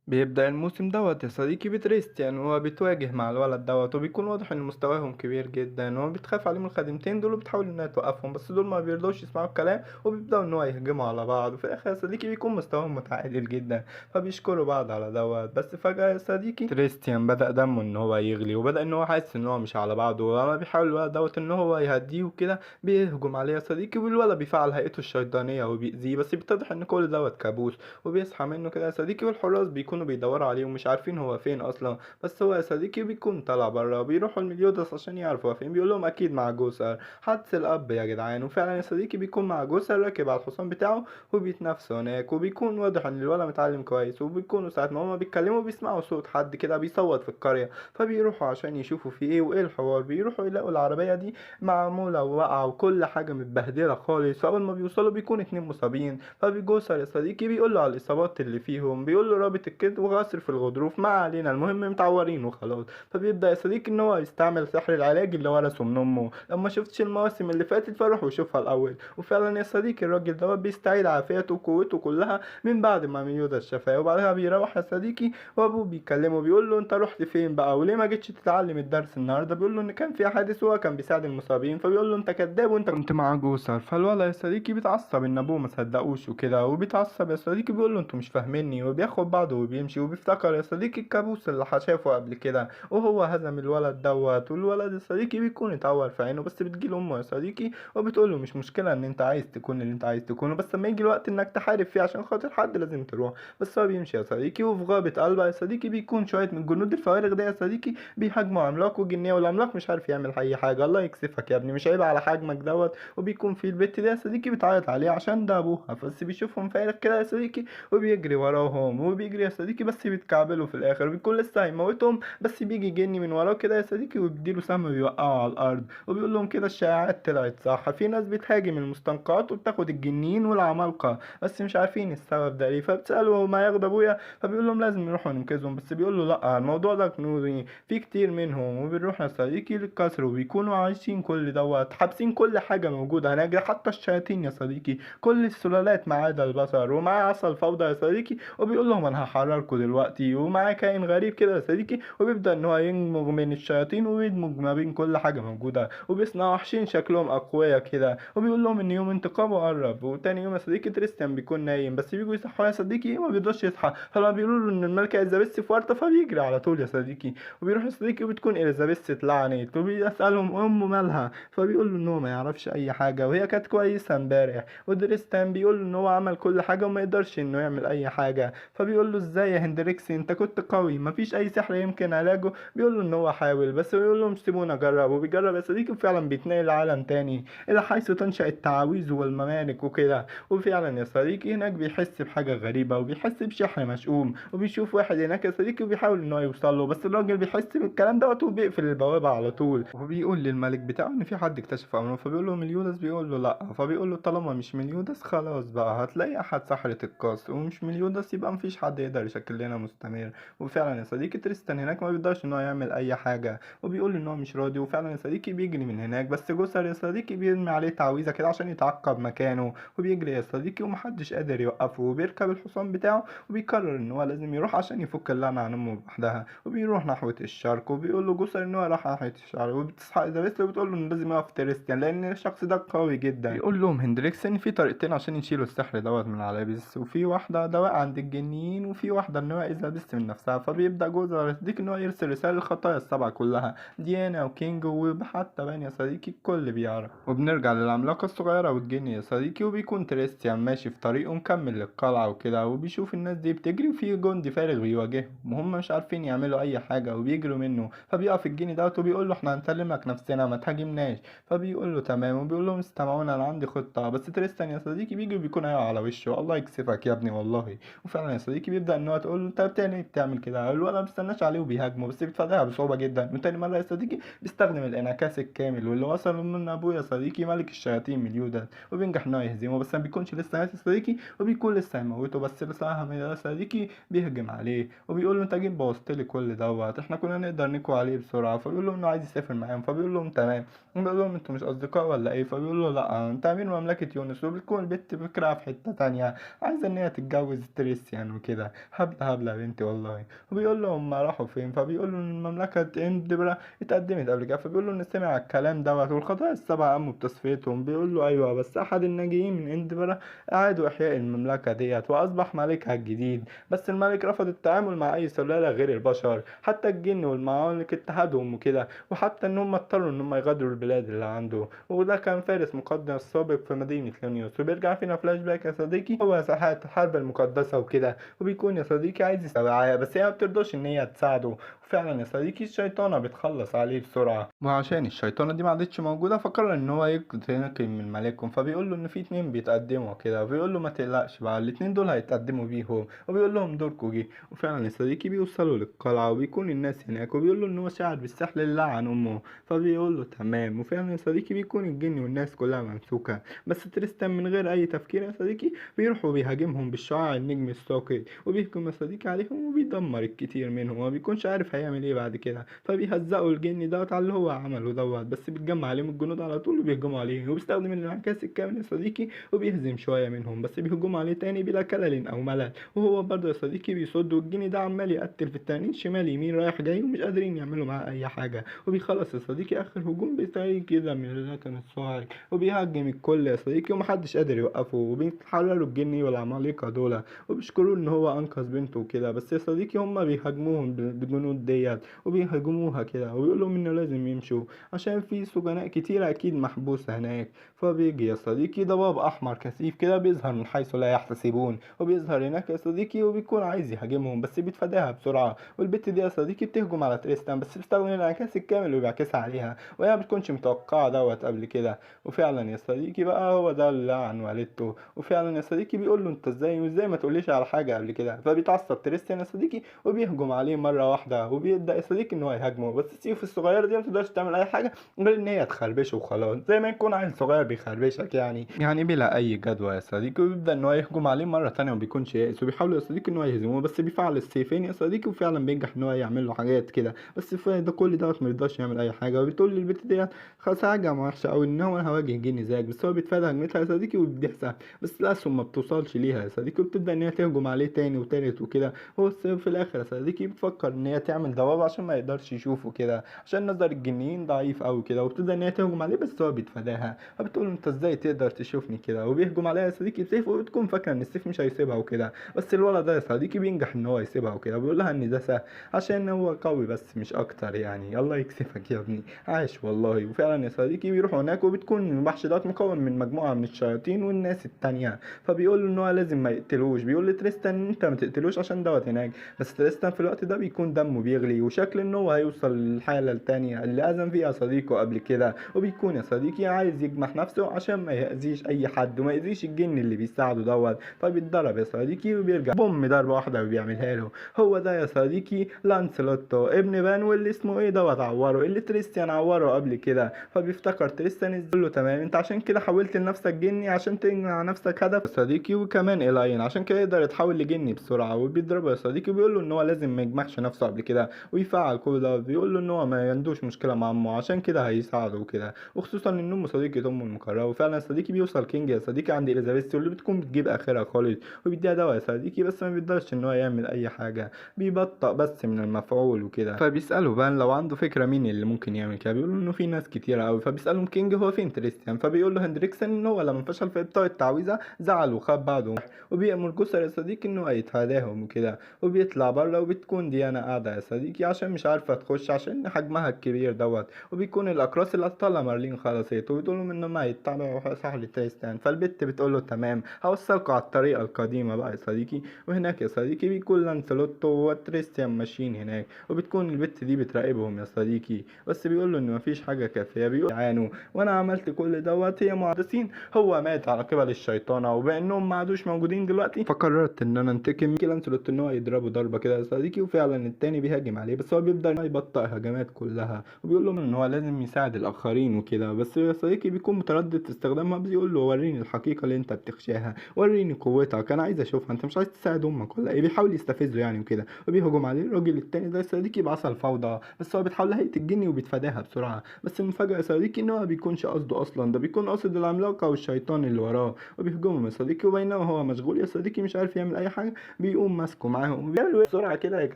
بيبدأ الموسم دوت يا صديقي بتريستيان وهو بيتواجه مع الولد دوت وبيكون واضح ان مستواهم كبير جدا وهو بيتخاف عليهم الخادمتين دول وبتحاول انها توقفهم بس دول ما بيرضوش يسمعوا الكلام وبيبدأوا ان هو يهجموا على بعض وفي الاخر يا صديقي بيكون مستواهم متعادل جدا فبيشكروا بعض على دوت بس فجأة يا صديقي تريستيان بدأ دمه ان هو يغلي وبدأ ان هو حاسس ان هو مش على بعضه ولما بيحاول الولد دوت ان هو يهديه وكده بيهجم عليه يا صديقي والولد بيفعل هيئته الشيطانية وبيأذيه بس بيتضح ان كل دوت كابوس وبيصحى منه كده يا صديقي والحراس بيكونوا بيدوروا عليه ومش عارفين هو فين اصلا بس هو يا صديقي بيكون طالع بره بيروحوا المليودس عشان يعرفوا هو فين بيقول لهم اكيد مع جوسر حدس الاب يا جدعان وفعلا يا صديقي بيكون مع جوسر راكب على الحصان بتاعه وبيتنافسوا هناك وبيكون واضح ان الولد متعلم كويس وبيكونوا ساعة ما هما بيتكلموا بيسمعوا صوت حد كده بيصوت في القرية فبيروحوا عشان يشوفوا في ايه وايه الحوار بيروحوا يلاقوا العربية دي معمولة وواقعة وكل حاجة متبهدلة خالص فأول ما بيوصلوا بيكون اتنين مصابين فبيجوسر يا صديقي بيقول له على الإصابات اللي فيهم بيقول له رابط الكتف وغصر في الغضروف ما علينا المهم متعورين وخلاص فبيبدأ يا صديقي إن هو يستعمل سحر العلاج اللي ورثه من أمه لما شفتش المواسم اللي فاتت فروح وشوفها الأول وفعلا يا صديقي الراجل دوت بيستعيد عافيته وقوته كلها من بعد ما ميودا شافاه وبعدها بيروح يا صديقي وأبوه بيكلمه بيقول له أنت رحت فين بقى وليه ما جيتش تتعلم الدرس النهارده بيقول له إن كان في حادث وهو كان بيساعد المصابين فبيقول له أنت كذاب وأنت كنت مع جوسر فالولد يا صديقي بيتعصب إن أبوه ما صدقوش وكده وبيتعصب يا صديقي بيقول له أنتوا مش فاهميني وبياخد بعضه وبيمشي وبيفتكر يا صديقي الكابوس اللي شافه قبل كده وهو هزم الولد دوت والولد يا صديقي بيكون اتعور في عينه بس بتجيله أمه يا صديقي وبتقول له مش مشكلة إن أنت عايز تكون اللي أنت عايز تكونه بس لما يجي الوقت إنك تحارب فيه عشان خاطر حد لازم تروح بس هو بيمشي يا صديقي وفي غابة قلبه يا صديقي بيكون شوية من جنود الفوارغ ده يا صديقي بيهاجموا عملاق وجنيه والعملاق مش عارف يعمل أي حاجة الله يكسفك يا ابني مش عيب على حجمك دوت وبيكون في البت ده يا صديقي بتعيط عليه عشان ده أبوها بس بيشوفهم فارغ كده يا صديقي وبيجري وراهم وبيجري يا صديقي بس بيتكعبلوا في الآخر بيكون لسه هيموتهم بس بيجي جني من وراه كده يا صديقي وبيديله سهم بيوقعه على الأرض وبيقول لهم كده الشائعات طلعت صح في ناس بتهاجم المستنقعات وبتاخد الجنين والعمالقة بس مش عارفين السبب ده ليه فبتسأله هو ما ياخد أبويا فبيقول لهم لازم نروح ننقذهم بس بيقول له لا الموضوع ده كنوزي في كتير منهم وبنروح يا صديقي للقصر وبيكونوا عايشين كل دوت حابسين كل حاجة موجودة هناك حتى الشياطين يا صديقي كل السلالات ما عدا البشر ومعاه عصا الفوضى يا صديقي وبيقول لهم انا هحرركم دلوقتي ومعاه كائن غريب كده يا صديقي وبيبدأ ان هو يندمج من الشياطين ويدمج ما بين كل حاجة موجودة وبيصنع وحشين شكلهم اقوياء كده وبيقول لهم ان يوم انتقامه قرب وتاني يوم يا صديقي تريستيان بيكون نايم بس بيجوا يصحوا يا صديقي ما بيقدرش يصحى فلما بيقولوا له ان الملكة اليزابيث في ورطة فبيجري على طول يا صديقي وبيروح يا صديقي وبتكون اليزابيث اتلعنت وبيسألهم امه مالها فبيقول له ان هو ما يعرفش اي حاجة وهي كانت كويسة امبارح ودريستان بيقول له ان هو عمل كل حاجة وما يقدرش انه يعمل اي حاجة فبيقول له ازاي يا هندريكس انت كنت قوي مفيش اي سحر يمكن علاجه بيقول له ان هو حاول بس بيقول له مش سيبونا اجرب وبيجرب يا صديقي وفعلا بيتنقل لعالم تاني الى حيث تنشأ التعاويذ والممالك وكده وفعلا يا صديقي هناك بيحس بحاجة غريبة وبيحس بشحن مشؤوم وبيشوف واحد هناك يا صديقي وبيحاول ان هو يوصل له بس الراجل بيحس بالكلام دوت وبيقفل البوابة على طول وبيقول للملك بتاعه ان في حد اكتشف امره فبيقول له مليودس بيقول له لا فبيقول له طالما مش مليودس خلاص بقى هتلاقي احد سحرة القصر ومش مليودس يبقى مفيش حد يقدر يشكل لنا مستمر وفعلا يا صديقي تريستان هناك ما بيقدرش ان هو يعمل اي حاجة وبيقول ان هو مش راضي وفعلا يا صديقي بيجري من هناك بس جوسر يا صديقي بيرمي عليه تعويذة كده عشان يتعقب مكانه وبيجري يا صديقي ومحدش قادر يوقفه وبيركب الحصان بتاعه وبيقرر ان هو لازم يروح عشان يفك اللعنة عن امه لوحدها وبيروح نحو الشرق وبيقول له جوسر ان هو راح ناحية الشرق وبتصحى ايزابيث وبتقول له انه لازم يقف تريستيان لان الشخص ده قوي جدا بيقول لهم هندريكس ان في طريقتين عشان يشيلوا السحر دوت من على ايزابيث وفي واحدة دواء عند الجنيين وفي واحدة ان هو ايزابيث من نفسها فبيبدأ جوزر يصدق ان هو يرسل رسالة للخطايا السبعة كلها ديانا وكينج وحتى بان يا صديقي الكل بيعرف وبنرجع للعملاقة الصغيرة والجن يا صديقي وبيكون تريستيان ماشي في طريقه مكمل للقلعة وكده وبيشوف الناس دي بتجري وفي جندي فارغ بيواجههم وهم مش عارفين يعملوا اي حاجة وبيجروا منه فبيقف الجني دوت وبيقول له احنا هنسلمك نفسنا ما تهاجمناش فبيقول له تمام وبيقول لهم استمعونا انا عندي خطة بس تريستيان يا صديقي بيجي وبيكون هيقع على وشه الله يكسفك يا ابني والله وفعلا يا صديقي بيبدأ ان هو تقول له انت بتعمل ايه بتعمل كده الولد ما بيستناش عليه وبيهاجمه بس بيتفاداها بصعوبة جدا وتاني مرة يا صديقي بيستخدم الانعكاس الكامل واللي وصل من ابويا يا صديقي ملك الشياطين مليودة وبينجح ان هو يهزمه بس ما بيكونش لسه مات يا صديقي وبيكون لسه هيموته بس لسه يا صديقي بيهجم عليه وبيقول له انت جيت بوظت لي كل دوت احنا كنا نقدر نكو عليه بسرعة فبيقول له انه عايز يسافر معاهم فبيقول لهم تمام بيقول لهم انتوا مش اصدقاء ولا ايه فبيقول له لا انت امير مملكة يونس وبتكون البت فكرة في حتة تانية عايزة ان هي تتجوز تريستيان وكده هبلة هبلة يا بنتي والله. وبيقول له هما راحوا فين، فبيقول له ان المملكة اندبرا اتقدمت قبل كده، فبيقول له ان سمع الكلام دوت والخطايا السبعة قاموا بتصفيتهم. بيقول له ايوه، بس احد الناجيين من اندبرا اعادوا احياء المملكة ديت واصبح ملكها الجديد، بس الملك رفض التعامل مع اي سلالة غير البشر، حتى الجن والمعالق اتحدهم وكده، وحتى ان هم اضطروا ان هم يغادروا البلاد اللي عنده. وده كان فارس مقدم السابق في مدينة لونيوس. وبيرجع فينا فلاش باك يا صديقي، هو ساحات الحرب المقدسة وكده، وبيكون يا صديقي عايز يساعدها بس هي ما بترضاش ان هي تساعده. وفعلا يا صديقي الشيطانة بتخلص عليه بسرعة، وعشان الشيطانة دي ما عادتش موجودة فقرر ان هو ينتقم من ملكهم. فبيقول له ان في اتنين بيتقدموا كده، وبيقول له ما تقلقش بقى، الاتنين دول هيتقدموا بيهم، وبيقول لهم دوركم جه. وفعلا يا صديقي بيوصلوا للقلعة وبيكون الناس هناك، وبيقول له ان هو شاعر بالسحر اللي لعن امه. فبيقول له تمام. وفعلا يا صديقي بيكون الجن والناس كلها ممسوكة، بس تريستان من غير اي تفكير يا صديقي بيروح وبيهاجمهم بالشعاع النجم الثاقب، وبيهجم يا صديقي عليهم وبيدمر الكتير منهم، وما بيكونش عارف هيعمل ايه بعد كده. فبيهزقوا الجن دوت على اللي هو عمله دوت، بس بيتجمع عليهم الجنود على طول وبيهجموا عليه، وبيستخدم الانعكاس الكامل يا صديقي وبيهزم شويه منهم، بس بيهجموا عليه تاني بلا كلل او ملل. وهو برضه يا صديقي بيصد، والجن ده عمال يقتل في التانيين شمال يمين رايح جاي ومش قادرين يعملوا معاه اي حاجه. وبيخلص يا صديقي اخر هجوم بطريق كده من اللكن الصاعد، وبيهاجم الكل يا صديقي ومحدش قادر يوقفه، وبيتحرروا الجن والعمالقه دول وبيشكروه ان هو انقذ بنته وكده. بس يا صديقي هما بيهاجموهم بالجنود ديت وبيهاجموها كده، وبيقول لهم انه لازم يمشوا عشان في سجناء كتير اكيد محبوسه هناك. فبيجي يا صديقي ضباب احمر كثيف كده بيظهر من حيث لا يحتسبون، وبيظهر هناك يا صديقي وبيكون عايز يهاجمهم بس بيتفاداها بسرعه. والبت دي يا صديقي بتهجم على تريستان بس بيستخدم الانعكاس الكامل وبيعكسها عليها، وهي ما بتكونش متوقعه دوت قبل كده. وفعلا يا صديقي بقى هو ده اللي عن والدته. وفعلا يا صديقي بيقول له انت ازاي وازاي ما تقوليش على حاجه قبل كده. فبيتعصب تريستيان يا صديقي وبيهجم عليه مره واحده، وبيبدا يا صديقي ان هو يهاجمه، بس السيوف الصغيره دي ما تقدرش تعمل اي حاجه غير ان هي تخربشه وخلاص، زي ما يكون عيل صغير بيخربشك يعني بلا اي جدوى يا صديقي. وبيبدا ان هو يهجم عليه مره تانية وبيكونش يائس، وبيحاول يا صديقي ان هو يهزمه، بس بيفعل السيفين يا صديقي وفعلا بينجح ان هو يعمل له حاجات كده. بس ده كل دوت ما يقدرش يعمل اي حاجه. وبتقول للبت ديت خلاص حاجه وحشه قوي ان هو انا هواجه جني زيك، بس هو بيتفادى هجمتها يا صديقي وبيحسها، بس الاسهم ما بتوصلش ليها يا صديقي، وبتبدا ان هي تهجم عليه تاني وتالت وكده. هو في الاخر يا صديقي بتفكر ان هي تعمل ضباب عشان ما يقدرش يشوفه كده، عشان نظر الجنيين ضعيف قوي كده، وبتبدا ان هي تهجم عليه بس هو بيتفاداها. فبتقول له انت ازاي تقدر تشوفني كده، وبيهجم عليها يا صديقي بسيف، وبتكون فاكره ان السيف مش هيسيبها وكده، بس الولد ده يا صديقي بينجح ان هو يسيبها وكده. بيقول لها ان ده سهل عشان هو قوي بس مش اكتر يعني، الله يكسفك يا ابني عاش والله. وفعلا يا صديقي بيروحوا هناك وبتكون الوحش ده مكون من مجموعه من الشياطين والناس التانية. فبيقول له ان هو لازم ما يقتلوش، بيقول لتريستان انت ما تقتلوش عشان دوت هناك. بس تريستان في الوقت ده بيكون دمه بيغلي وشكل ان هو هيوصل للحاله التانية اللي اذن فيها صديقه قبل كده، وبيكون يا صديقي عايز يجمح نفسه عشان ما يأذيش اي حد وما يأذيش الجن اللي بيساعده دوت. فبيتضرب يا صديقي وبيرجع بوم ضربه واحده وبيعملها له. هو ده يا صديقي لانسلوتو ابن بانو اللي اسمه ايه دوت عوره، اللي تريستيان عوره قبل كده. فبيفتكر تريستيان يقول له تمام انت عشان كده حولت لنفسك جني عشان تجمع نفسك هدف يا صديقي، وكمان الاين عشان كده يقدر يتحول لجني بسرعه. وبيضربه يا صديقي بيقول له ان هو لازم ما يجمعش نفسه قبل كده ويفعل كل ده. بيقول له ان هو ما عندوش مشكله مع امه عشان كده هيساعده وكده، وخصوصا ان امه صديقه امه المقربه. وفعلا يا صديقي بيوصل كينج يا صديقي عند اليزابيث واللي بتكون بتجيب اخرها خالص، وبيديها دواء يا صديقي بس ما بيقدرش ان هو يعمل اي حاجه، بيبطأ بس من المفعول وكده. فبيسأله بان لو عنده فكرة مين اللي ممكن يعمل كده، بيقولوا انه في ناس كتيرة قوي. فبيسألهم كينج هو فين تريستيان، فبيقول له هندريكسن ان هو لما فشل في ابطاء التعويذة زعل وخاب بعده، وبيأمر جسر يا صديقي انه يتفاداهم وكده. وبيطلع بره وبتكون ديانا قاعدة يا صديقي عشان مش عارفة تخش عشان حجمها الكبير دوت، وبيكون الاقراص اللي اطلع مارلين خلصت، وبتقول لهم انهم هيتبعوا سحر تريستيان. فالبت بتقول له تمام هوصلكوا على الطريقة القديمة بقى يا صديقي. وهناك يا صديقي بيكون لانسلوتو وتريستيان ماشيين هناك، وبتكون البت دي بتراقبهم يا صديقي، بس بيقول له ان مفيش حاجه كافيه. بيقول عانوا وانا عملت كل دوت هي معدسين، هو مات على قبل الشيطانه وبانهم ما عادوش موجودين دلوقتي فقررت ان انا انتقم من لانسلوت ان هو يضربه ضربه كده يا صديقي. وفعلا التاني بيهاجم عليه بس هو بيبدا ان هو يبطئ هجمات كلها، وبيقول لهم ان هو لازم يساعد الاخرين وكده، بس يا صديقي بيكون متردد في استخدامها. بيقول له وريني الحقيقه اللي انت بتخشاها، وريني قوتك انا عايز اشوفها، انت مش عايز تساعد امك ولا ايه؟ بيحاول يستفزه يعني وكده، وبيهجم عليه الراجل التاني ده يا صديقي بعصا الفوضى، بس هو بيتحول لهيئة الجني وبيتفاداها بسرعة. بس المفاجأة يا صديقي ان هو ما بيكونش قصده اصلا، ده بيكون قاصد العملاقة والشيطان اللي وراه، وبيهجمهم يا صديقي. وبينما هو مشغول يا صديقي مش عارف يعمل اي حاجة بيقوم ماسكه معاهم بيعملوا ايه بسرعه كده يا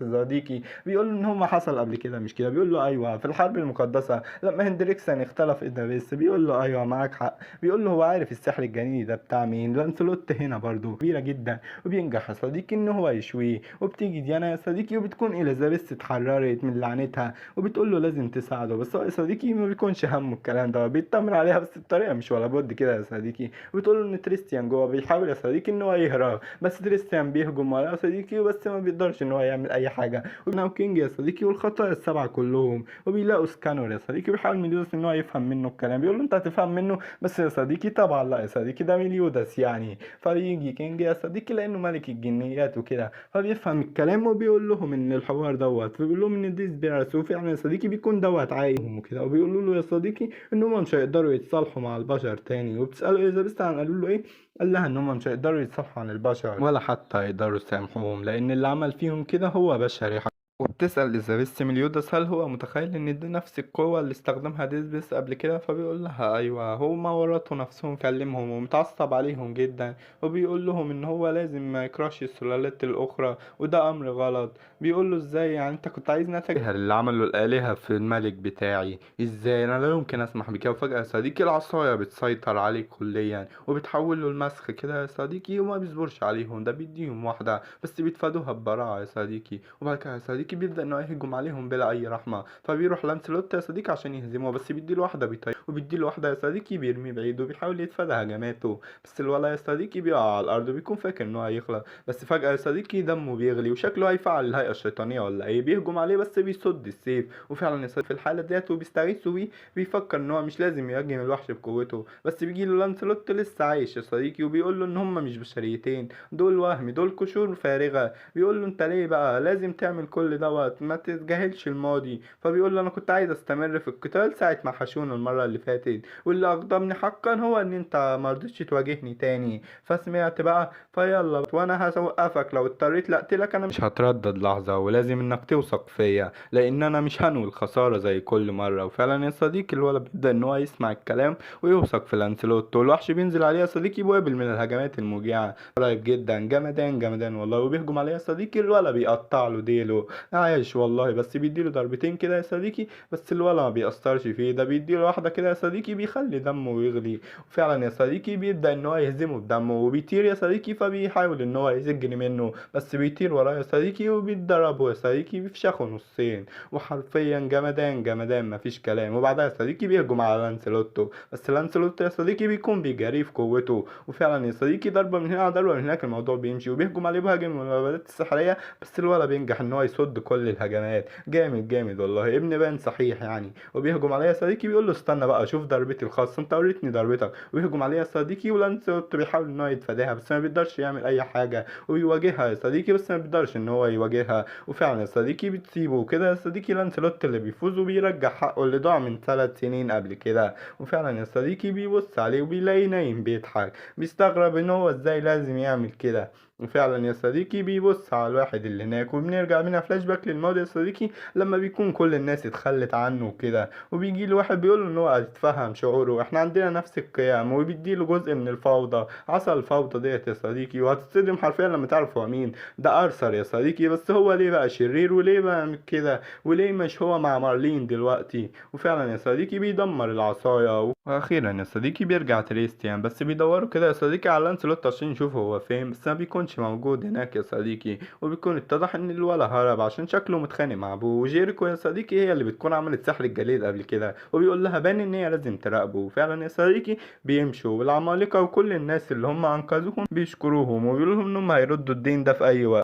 صديقي. بيقول له ان هم حصل قبل كده مش كده. بيقول له ايوه في الحرب المقدسه لما هندريكسن اختلف ادابيس. بيقول له ايوه معاك حق. بيقول له هو عارف السحر الجنيني ده بتاع مين. لانسلوت هنا برضو كبيره جدا وبينجح يا صديقي ان هو يشويه. وبتيجي ديانا يا صديقي وبتكون اليزابيث اتحررت من لعنتها وبتقول له لازم تساعده. بس هو يا صديقي ما بيكونش همه الكلام ده بيطمن عليها بس بطريقه مش ولا بد كده يا صديقي. وبتقول له ان تريستيان جوه بيحاول يا صديقي ان هو يهرب بس تريستيان بيهجم عليه يا صديقي بس ما بيقدرش ان هو يعمل اي حاجه. وناو كينج يا صديقي والخطايا السبعه كلهم وبيلاقوا سكانور يا صديقي. بيحاول ميليودس ان هو يفهم منه الكلام. بيقول له انت هتفهم منه بس يا صديقي طبعا لا يا صديقي ده ميليودس يعني. فبيجي كينج يا صديقي لانه ملك الجنيات وكده فبيفهم الكلام وبيقول لهم ان الحوار دوت. بيقول لهم ان دي سبيرس وفعلا يا صديقي بيكون دوت عايهم وكده. وبيقولوا له يا صديقي ان هم مش هيقدروا يتصالحوا مع البشر تاني. وبتساله اذا بس عن قالوا له ايه. قال لها ان هم مش هيقدروا يتصالحوا عن البشر ولا حتى يقدروا يسامحوهم لان اللي عمل فيهم كده هو بشري. وبتسأل إليزابيث مليودس هل هو متخيل إن دي نفس القوة اللي استخدمها ديزبيس قبل كده. فبيقول لها أيوة هما ورطوا نفسهم كلمهم ومتعصب عليهم جدا. وبيقول لهم إن هو لازم ما يكرهش السلالات الأخرى وده أمر غلط. بيقول له إزاي يعني أنت كنت عايزني أتجاهل اللي عمله الآلهة في الملك بتاعي إزاي أنا لا يمكن أسمح بكده. وفجأة يا صديقي العصاية بتسيطر عليه كليا وبتحول له المسخ كده يا صديقي. وما بيصبرش عليهم ده بيديهم واحدة بس بيتفادوها ببراعة يا صديقي. وبعد كده يا صديقي بيبدأ إنه يهجم عليهم بلا أي رحمة. فبيروح لانسلوت يا صديقي عشان يهزمه بس بيديله واحدة بيطير وبيديله واحدة يا صديقي بيرميه بعيد وبيحاول يتفادى هجماته. بس الولا يا صديقي بيقع على الأرض وبيكون فاكر إنه هيخلص. بس فجأة يا صديقي دمه بيغلي وشكله هيفعل الهيئة الشيطانية ولا إيه. بيهجم عليه بس بيصد السيف. وفعلا يا صديقي في الحالة ديت وبيستغيثوا بيه بيفكر إن هو مش لازم يهاجم الوحش بقوته. بس بيجيله لانسلوت لسه عايش يا صديقي وبيقول له إن هما مش بشريتين دول وهم دول قشور فارغة. بيقول له انت ليه بقى لازم تعمل كل دوت ما تتجاهلش الماضي. فبيقول له انا كنت عايز استمر في القتال ساعة ما حشونا المرة اللي فاتت واللي اغضبني حقا هو ان انت ما رضيتش تواجهني تاني فسمعت بقى فيلا وانا هوقفك لو اضطريت لاقتلك انا مش هتردد لحظة ولازم انك توثق فيا لان انا مش هنوي الخسارة زي كل مرة. وفعلا يا صديقي الولد بيبدأ ان هو يسمع الكلام ويوثق في لانسلوت. والوحش بينزل عليه يا صديقي بوابل من الهجمات الموجعة قريب جدا جمدان جمدان والله. وبيهجم عليه يا صديقي الولا بيقطع له ديله عايش والله بس بيديله ضربتين كده يا صديقي بس الولا ما بيأثرش فيه ده بيديله واحدة كده يا صديقي بيخلي دمه يغلي. وفعلا يا صديقي بيبدأ ان هو يهزمه بدمه وبيطير يا صديقي. فبيحاول ان هو يسجن منه بس بيطير وراه يا صديقي وبيتضربه يا صديقي بيفشخه نصين. وحرفيا جمدان جمدان مفيش كلام. وبعدها يا صديقي بيهجم على لانسلوتو بس لانسلوتو يا صديقي بيكون بيجاريه في قوته. وفعلا يا صديقي ضربة من هنا على ضربة من هناك الموضوع بيمشي وبيهجم عليه بهجم من المبادات السحرية بس الولا بينجح ان هو يصد كل الهجمات. جامد جامد والله ابن بان صحيح يعني. وبيهجم عليه يا صديقي بيقول له استنى بقى شوف ضربتي الخاصة انت وريتني ضربتك. ويهجم عليه يا صديقي ولانسلوت بيحاول ان هو يتفاداها بس ما بيقدرش يعمل اي حاجة. ويواجهها يا صديقي بس ما بيقدرش ان هو يواجهها. وفعلا يا صديقي بتسيبه وكده يا صديقي لانسلوت اللي بيفوز وبيرجع حقه اللي ضاع من 3 سنين قبل كده. وفعلا يا صديقي بيبص عليه وبيلاقيه نايم بيضحك بيستغرب ان هو ازاي لازم يعمل كده. وفعلا يا صديقي بيبص على الواحد اللي هناك وبنرجع بينا فلاش باك للماضي يا صديقي لما بيكون كل الناس اتخلت عنه وكده. وبيجي له واحد بيقول له ان هو هيتفهم شعوره احنا عندنا نفس القيم وبيدي له جزء من الفوضى عصا الفوضى ديت يا صديقي. وهتتصدم حرفيا لما تعرف هو مين. ده ارثر يا صديقي بس هو ليه بقى شرير وليه بقى كده وليه مش هو مع مارلين دلوقتي. وفعلا يا صديقي بيدمر العصاية. واخيرا يا صديقي بيرجع تريستيان بس بيدوروا كده يا صديقي على لانسلوت عشان يشوفوا هو فين بس ما بيكونش موجود هناك يا صديقي. وبيكون اتضح ان الولا هرب عشان شكله متخانق مع ابوه. وجيريكو يا صديقي هي اللي بتكون عملت سحر الجليد قبل كده وبيقول لها بان ان هي لازم تراقبه. وفعلا يا صديقي بيمشوا والعمالقة وكل الناس اللي هم انقذوهم بيشكروهم وبيقولوا لهم انهم هيردوا الدين ده في اي وقت.